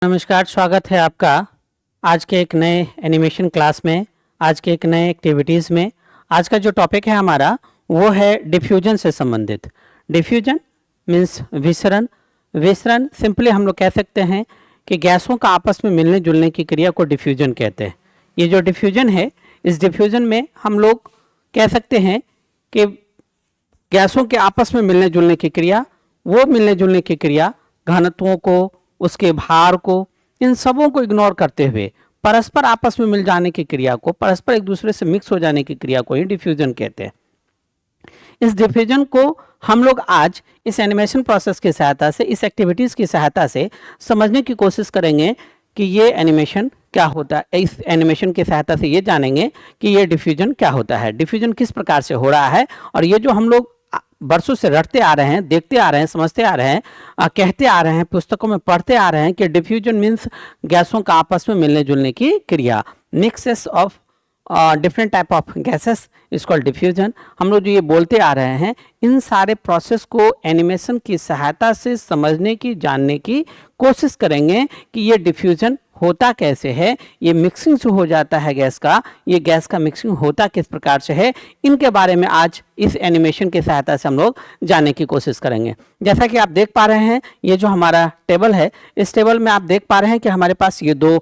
नमस्कार, स्वागत है आपका आज के एक नए एनिमेशन क्लास में, आज के एक नए एक्टिविटीज़ में। आज का जो टॉपिक है हमारा वो है डिफ्यूजन से संबंधित। डिफ्यूजन मीन्स विसरण। विसरण सिंपली हम लोग कह सकते हैं कि गैसों का आपस में मिलने जुलने की क्रिया को डिफ्यूजन कहते हैं। ये जो डिफ्यूजन है, इस डिफ्यूजन में हम लोग कह सकते हैं कि गैसों के आपस में मिलने जुलने की क्रिया, वो मिलने जुलने की क्रिया घनत्वों को, उसके भार को, इन सबों को इग्नोर करते हुए परस्पर आपस में मिल जाने की क्रिया को, परस्पर एक दूसरे से मिक्स हो जाने की क्रिया को ही डिफ्यूजन कहते हैं। इस डिफ्यूजन को हम लोग आज इस एनिमेशन प्रोसेस की सहायता से, इस एक्टिविटीज़ की सहायता से समझने की कोशिश करेंगे कि ये एनिमेशन क्या होता है। इस एनिमेशन की सहायता से ये जानेंगे कि ये डिफ्यूजन क्या होता है, डिफ्यूजन किस प्रकार से हो रहा है। और ये जो हम लोग बरसों से रटते आ रहे हैं, देखते आ रहे हैं, समझते आ रहे हैं, कहते आ रहे हैं, पुस्तकों में पढ़ते आ रहे हैं कि डिफ्यूजन मीन्स गैसों का आपस में मिलने जुलने की क्रिया। Mixes of different type of gases is called diffusion. हम लोग जो ये बोलते आ रहे हैं, इन सारे प्रोसेस को एनिमेशन की सहायता से समझने की, जानने की कोशिश करेंगे कि ये डिफ्यूजन होता कैसे है, ये मिक्सिंग जो हो जाता है गैस का, ये गैस का मिक्सिंग होता किस प्रकार से है, इनके बारे में आज इस एनिमेशन की सहायता से हम लोग जानने की कोशिश करेंगे। जैसा कि आप देख पा रहे हैं, ये जो हमारा टेबल है, इस टेबल में आप देख पा रहे हैं कि हमारे पास ये दो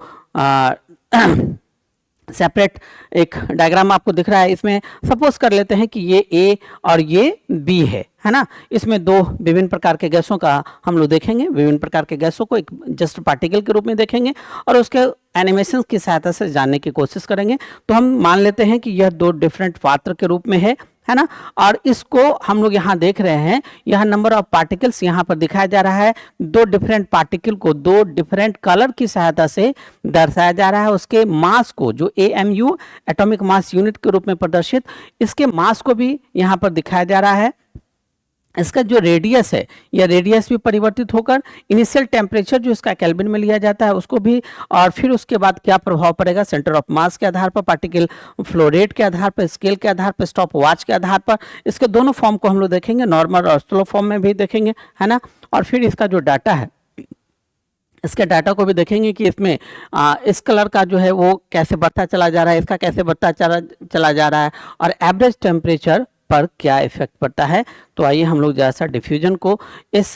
सेपरेट एक डायग्राम आपको दिख रहा है। इसमें सपोज कर लेते हैं कि ये ए और ये बी है ना। इसमें दो विभिन्न प्रकार के गैसों का हम लोग देखेंगे, विभिन्न प्रकार के गैसों को एक जस्ट पार्टिकल के रूप में देखेंगे और उसके एनिमेशन की सहायता से जानने की कोशिश करेंगे। तो हम मान लेते हैं कि यह दो डिफरेंट पात्र के रूप में है ना। और इसको हम लोग यहाँ देख रहे हैं, यह नंबर ऑफ पार्टिकल्स यहाँ पर दिखाया जा रहा है। दो डिफरेंट पार्टिकल को दो डिफरेंट कलर की सहायता से दर्शाया जा रहा है। उसके मास को, जो AMU एटॉमिक मास यूनिट के रूप में प्रदर्शित, इसके मास को भी यहाँ पर दिखाया जा रहा है। इसका जो रेडियस है, यह रेडियस भी परिवर्तित होकर इनिशियल टेम्परेचर जो इसका केल्विन में लिया जाता है उसको भी, और फिर उसके बाद क्या प्रभाव पड़ेगा सेंटर ऑफ मास के आधार पर, पार्टिकल फ्लो रेट के आधार पर, स्केल के आधार पर, स्टॉप वॉच के आधार पर, इसके दोनों फॉर्म को हम लोग देखेंगे, नॉर्मल और स्लो फॉर्म में भी देखेंगे, है ना। और फिर इसका जो डाटा है, इसके डाटा को भी देखेंगे कि इसमें इस कलर का जो है वो कैसे बढ़ता चला जा रहा है, इसका कैसे बढ़ता चला जा रहा है, और एवरेज टेम्परेचर पर क्या इफेक्ट पड़ता है। तो आइए हम लोग जैसा डिफ्यूजन को इस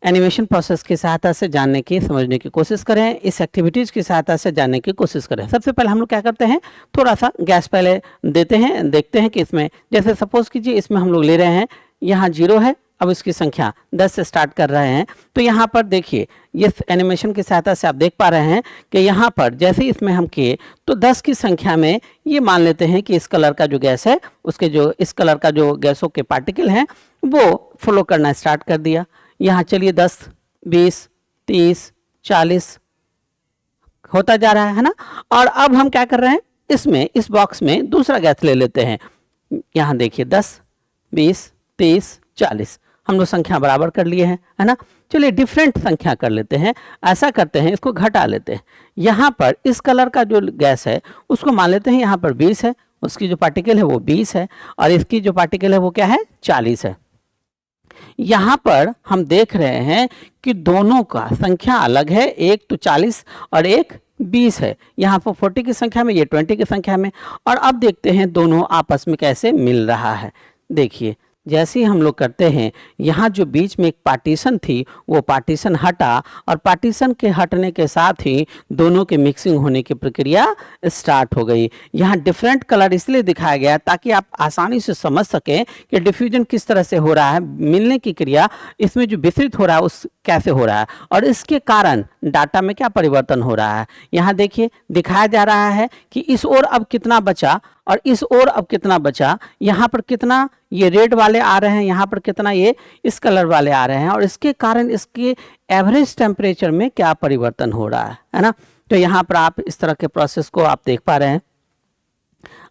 एनिमेशन प्रोसेस की सहायता से जानने की, समझने की कोशिश करें, इस एक्टिविटीज़ की सहायता से जानने की कोशिश करें। सबसे पहले हम लोग क्या करते हैं, थोड़ा सा गैस पहले देते हैं, देखते हैं कि इसमें, जैसे सपोज कीजिए इसमें हम लोग ले रहे हैं, यहाँ 0 है, अब इसकी संख्या 10 से स्टार्ट कर रहे हैं। तो यहाँ पर देखिए, इस एनिमेशन की सहायता से आप देख पा रहे हैं कि यहाँ पर जैसे ही इसमें हम किए तो 10 की संख्या में ये मान लेते हैं कि इस कलर का जो गैस है, उसके जो इस कलर का जो गैसों के पार्टिकल हैं वो फ्लो करना स्टार्ट कर दिया। यहाँ चलिए 10, 20, 30, 40 होता जा रहा है ना। और अब हम क्या कर रहे हैं, इसमें इस बॉक्स में दूसरा गैस ले लेते हैं। यहाँ देखिए 10, 20, 30, 40 हम लोग संख्या बराबर कर लिए हैं, है ना। चलिए डिफरेंट संख्या कर लेते हैं, ऐसा करते हैं, इसको घटा लेते हैं। यहाँ पर इस कलर का जो गैस है उसको मान लेते हैं यहाँ पर 20 है, उसकी जो पार्टिकल है वो 20 है, और इसकी जो पार्टिकल है वो क्या है, 40 है। यहाँ पर हम देख रहे हैं कि दोनों का संख्या अलग है, एक तो 40 और एक 20 है। यहाँ पर 40 की संख्या में, ये 20 की संख्या में। और अब देखते हैं दोनों आपस में कैसे मिल रहा है। देखिए जैसे ही हम लोग करते हैं, यहाँ जो बीच में एक पार्टीशन थी वो पार्टीशन हटा, और पार्टीशन के हटने के साथ ही दोनों के मिक्सिंग होने की प्रक्रिया स्टार्ट हो गई। यहाँ डिफरेंट कलर इसलिए दिखाया गया ताकि आप आसानी से समझ सकें कि डिफ्यूजन किस तरह से हो रहा है, मिलने की क्रिया इसमें जो विस्तृत हो रहा है उस कैसे हो रहा है, और इसके कारण डाटा में क्या परिवर्तन हो रहा है। यहाँ देखिए दिखाया जा रहा है कि इस ओर अब कितना बचा और इस ओर अब कितना बचा। यहाँ पर कितना ये रेड वाले आ रहे हैं, यहाँ पर कितना ये इस कलर वाले आ रहे हैं, और इसके कारण इसके एवरेज टेम्परेचर में क्या परिवर्तन हो रहा है ना। तो यहाँ पर आप इस तरह के प्रोसेस को आप देख पा रहे हैं।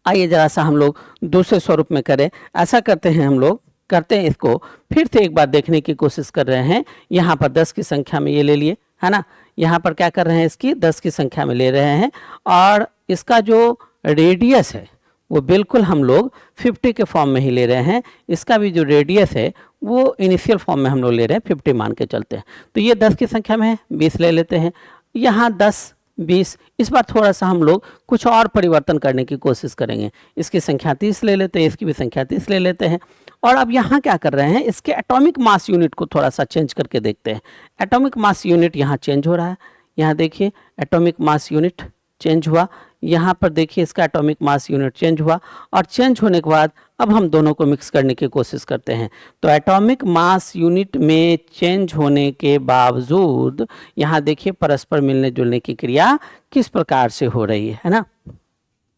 आइए जरा सा हम लोग दूसरे स्वरूप में करें। ऐसा करते हैं, हम लोग करते हैं इसको फिर से एक बार देखने की कोशिश कर रहे हैं। यहाँ पर 10 की संख्या में ये ले लिए, है ना। यहाँ पर क्या कर रहे हैं, इसकी 10 की संख्या में ले रहे हैं, और इसका जो रेडियस है वो बिल्कुल हम लोग 50 के फॉर्म में ही ले रहे हैं। इसका भी जो रेडियस है वो इनिशियल फॉर्म में हम लोग ले रहे हैं, 50 मान के चलते हैं। तो ये 10 की संख्या में है, 20 ले लेते हैं। यहाँ 10, 20, इस बार थोड़ा सा हम लोग कुछ और परिवर्तन करने की कोशिश करेंगे। इसकी संख्या 30 ले लेते हैं, इसकी भी संख्या 30 ले लेते हैं। और अब यहाँ क्या कर रहे हैं, इसके एटॉमिक मास यूनिट को थोड़ा सा चेंज करके देखते हैं। एटॉमिक मास यूनिट यहाँ चेंज हो रहा है। यहाँ देखिए एटॉमिक मास यूनिट चेंज हुआ, यहाँ पर देखिए इसका एटॉमिक मास यूनिट चेंज हुआ, और चेंज होने के बाद अब हम दोनों को मिक्स करने की कोशिश करते हैं। तो एटॉमिक मास यूनिट में चेंज होने के बावजूद यहाँ देखिए परस्पर मिलने जुलने की क्रिया किस प्रकार से हो रही है ना।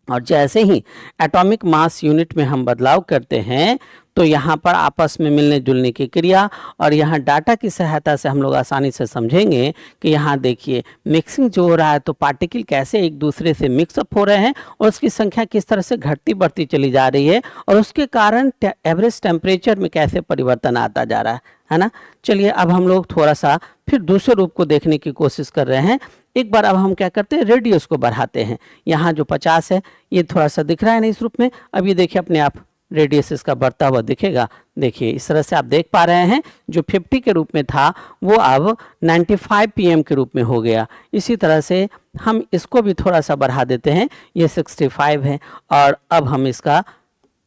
और जैसे ही एटॉमिक मास यूनिट में हम बदलाव करते हैं तो यहाँ पर आपस में मिलने जुलने की क्रिया, और यहाँ डाटा की सहायता से हम लोग आसानी से समझेंगे कि यहाँ देखिए मिक्सिंग जो हो रहा है तो पार्टिकल कैसे एक दूसरे से मिक्सअप हो रहे हैं और उसकी संख्या किस तरह से घटती बढ़ती चली जा रही है, और उसके कारण एवरेज टेम्परेचर में कैसे परिवर्तन आता जा रहा है ना। चलिए अब हम लोग थोड़ा सा फिर दूसरे रूप को देखने की कोशिश कर रहे हैं। एक बार अब हम क्या करते हैं, रेडियस को बढ़ाते हैं। यहाँ जो 50 है ये थोड़ा सा दिख रहा है ना इस रूप में, अब ये देखिए अपने आप रेडियस इसका बढ़ता हुआ दिखेगा। देखिए इस तरह से आप देख पा रहे हैं, जो 50 के रूप में था वो अब 95 pm के रूप में हो गया। इसी तरह से हम इसको भी थोड़ा सा बढ़ा देते हैं, ये 65 है। और अब हम इसका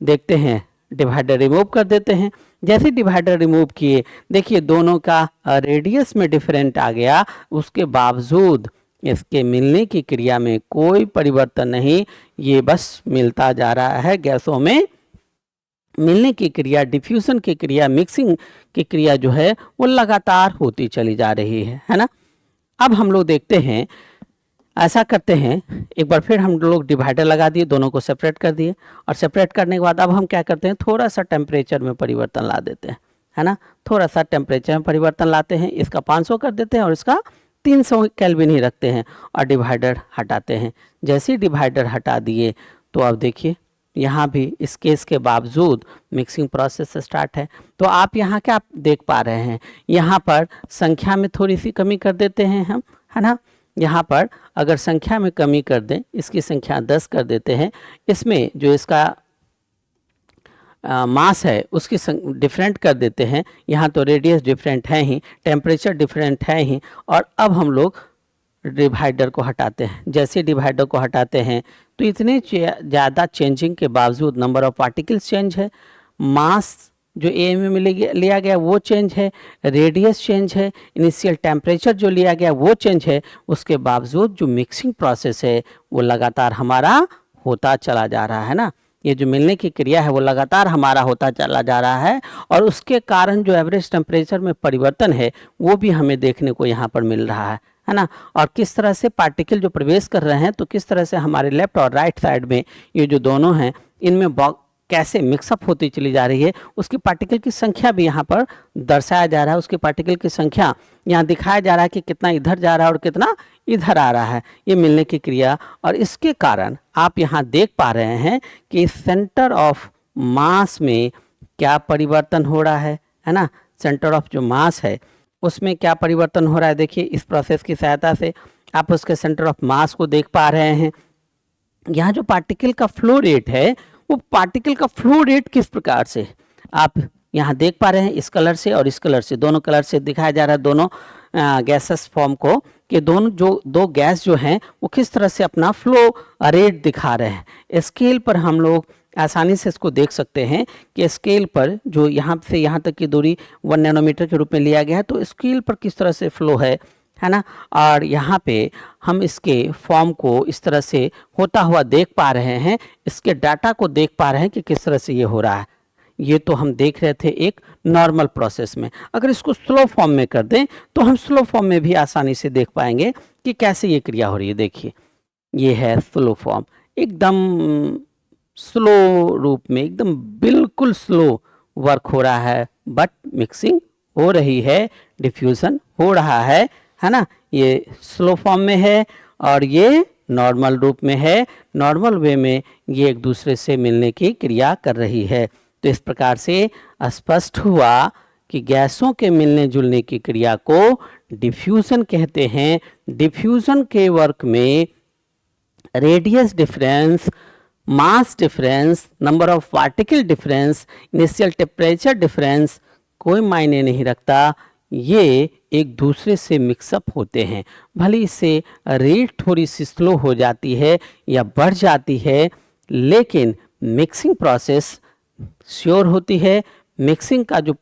देखते हैं, डिवाइडर रिमूव कर देते हैं। जैसे डिवाइडर रिमूव किए देखिए दोनों का रेडियस में डिफरेंट आ गया, उसके बावजूद इसके मिलने की क्रिया में कोई परिवर्तन नहीं, ये बस मिलता जा रहा है। गैसों में मिलने की क्रिया, डिफ्यूजन की क्रिया, मिक्सिंग की क्रिया जो है वो लगातार होती चली जा रही है ना। अब हम लोग देखते हैं, ऐसा करते हैं, एक बार फिर हम लोग डिवाइडर लगा दिए, दोनों को सेपरेट कर दिए, और सेपरेट करने के बाद अब हम क्या करते हैं, थोड़ा सा टेम्परेचर में परिवर्तन ला देते हैं, है ना। थोड़ा सा टेम्परेचर में परिवर्तन लाते हैं, इसका 500 कर देते हैं और इसका 300 केल्विन ही रखते हैं, और डिवाइडर हटाते हैं। जैसे ही डिवाइडर हटा दिए तो अब देखिए यहाँ भी इस केस के बावजूद मिक्सिंग प्रोसेस स्टार्ट है। तो आप यहाँ क्या देख पा रहे हैं, यहाँ पर संख्या में थोड़ी सी कमी कर देते हैं हम, है ना। यहाँ पर अगर संख्या में कमी कर दें, इसकी संख्या 10 कर देते हैं, इसमें जो इसका मास है उसकी डिफरेंट कर देते हैं। यहाँ तो रेडियस डिफरेंट है ही, टेम्परेचर डिफरेंट है ही, और अब हम लोग डिवाइडर को हटाते हैं। जैसे डिवाइडर को हटाते हैं तो इतने ज़्यादा चेंजिंग के बावजूद नंबर ऑफ पार्टिकल्स चेंज है, मास जो एम में लिया गया वो चेंज है, रेडियस चेंज है, इनिशियल टेम्परेचर जो लिया गया वो चेंज है। उसके बावजूद जो मिक्सिंग प्रोसेस है वो लगातार हमारा होता चला जा रहा है ना। ये जो मिलने की क्रिया है वो लगातार हमारा होता चला जा रहा है, और उसके कारण जो एवरेज टेम्परेचर में परिवर्तन है वो भी हमें देखने को यहाँ पर मिल रहा है ना। और किस तरह से पार्टिकल जो प्रवेश कर रहे हैं, तो किस तरह से हमारे लेफ्ट और राइट साइड में ये जो दोनों हैं इनमें कैसे मिक्सअप होती चली जा रही है, उसकी पार्टिकल की संख्या भी यहाँ पर दर्शाया जा रहा है। उसकी पार्टिकल की संख्या यहाँ दिखाया जा रहा है कि कितना इधर जा रहा है और कितना इधर आ रहा है, ये मिलने की क्रिया। और इसके कारण आप यहाँ देख पा रहे हैं कि सेंटर ऑफ मास में क्या परिवर्तन हो रहा है ना। सेंटर ऑफ जो मास है उसमें क्या परिवर्तन हो रहा है, देखिए इस प्रोसेस की सहायता से आप उसके सेंटर ऑफ मास को देख पा रहे हैं। यहाँ जो पार्टिकल का फ्लो रेट है, वो पार्टिकल का फ्लो रेट किस प्रकार से आप यहाँ देख पा रहे हैं, इस कलर से और इस कलर से, दोनों कलर से दिखाया जा रहा है दोनों गैसेस फॉर्म को, कि दोनों जो दो गैस जो हैं वो किस तरह से अपना फ्लो रेट दिखा रहे हैं। स्केल पर हम लोग आसानी से इसको देख सकते हैं कि स्केल पर जो यहाँ से यहाँ तक की दूरी 1 नैनोमीटर के रूप में लिया गया है, तो स्केल पर किस तरह से फ्लो है ना। और यहाँ पे हम इसके फॉर्म को इस तरह से होता हुआ देख पा रहे हैं, इसके डाटा को देख पा रहे हैं कि किस तरह से ये हो रहा है। ये तो हम देख रहे थे एक नॉर्मल प्रोसेस में। अगर इसको स्लो फॉर्म में कर दें तो हम स्लो फॉर्म में भी आसानी से देख पाएंगे कि कैसे ये क्रिया हो रही है। देखिए ये है स्लो फॉर्म, एकदम स्लो रूप में, एकदम बिल्कुल स्लो वर्क हो रहा है, बट मिक्सिंग हो रही है, डिफ्यूजन हो रहा है ना। ये स्लो फॉर्म में है और ये नॉर्मल रूप में है। नॉर्मल वे में ये एक दूसरे से मिलने की क्रिया कर रही है। तो इस प्रकार से स्पष्ट हुआ कि गैसों के मिलने जुलने की क्रिया को डिफ्यूजन कहते हैं। डिफ्यूजन के वर्क में radius difference mass difference, number of particle difference, initial temperature difference कोई मायने नहीं रखता, ये एक दूसरे से मिक्सअप होते हैं। भले इससे रेट थोड़ी सी स्लो हो जाती है या बढ़ जाती है, लेकिन मिक्सिंग प्रोसेस श्योर होती है। मिक्सिंग का जो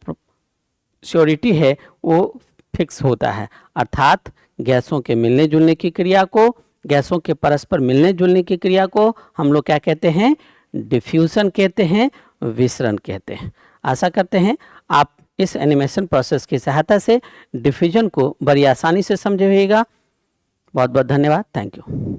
श्योरिटी है वो फिक्स होता है, अर्थात गैसों के मिलने जुलने की क्रिया को, गैसों के परस्पर मिलने जुलने की क्रिया को हम लोग क्या कहते हैं? डिफ्यूजन कहते हैं, विसरण कहते हैं। आशा करते हैं आप इस एनिमेशन प्रोसेस की सहायता से डिफ्यूजन को बड़ी आसानी से समझे होगा। बहुत बहुत धन्यवाद। Thank you.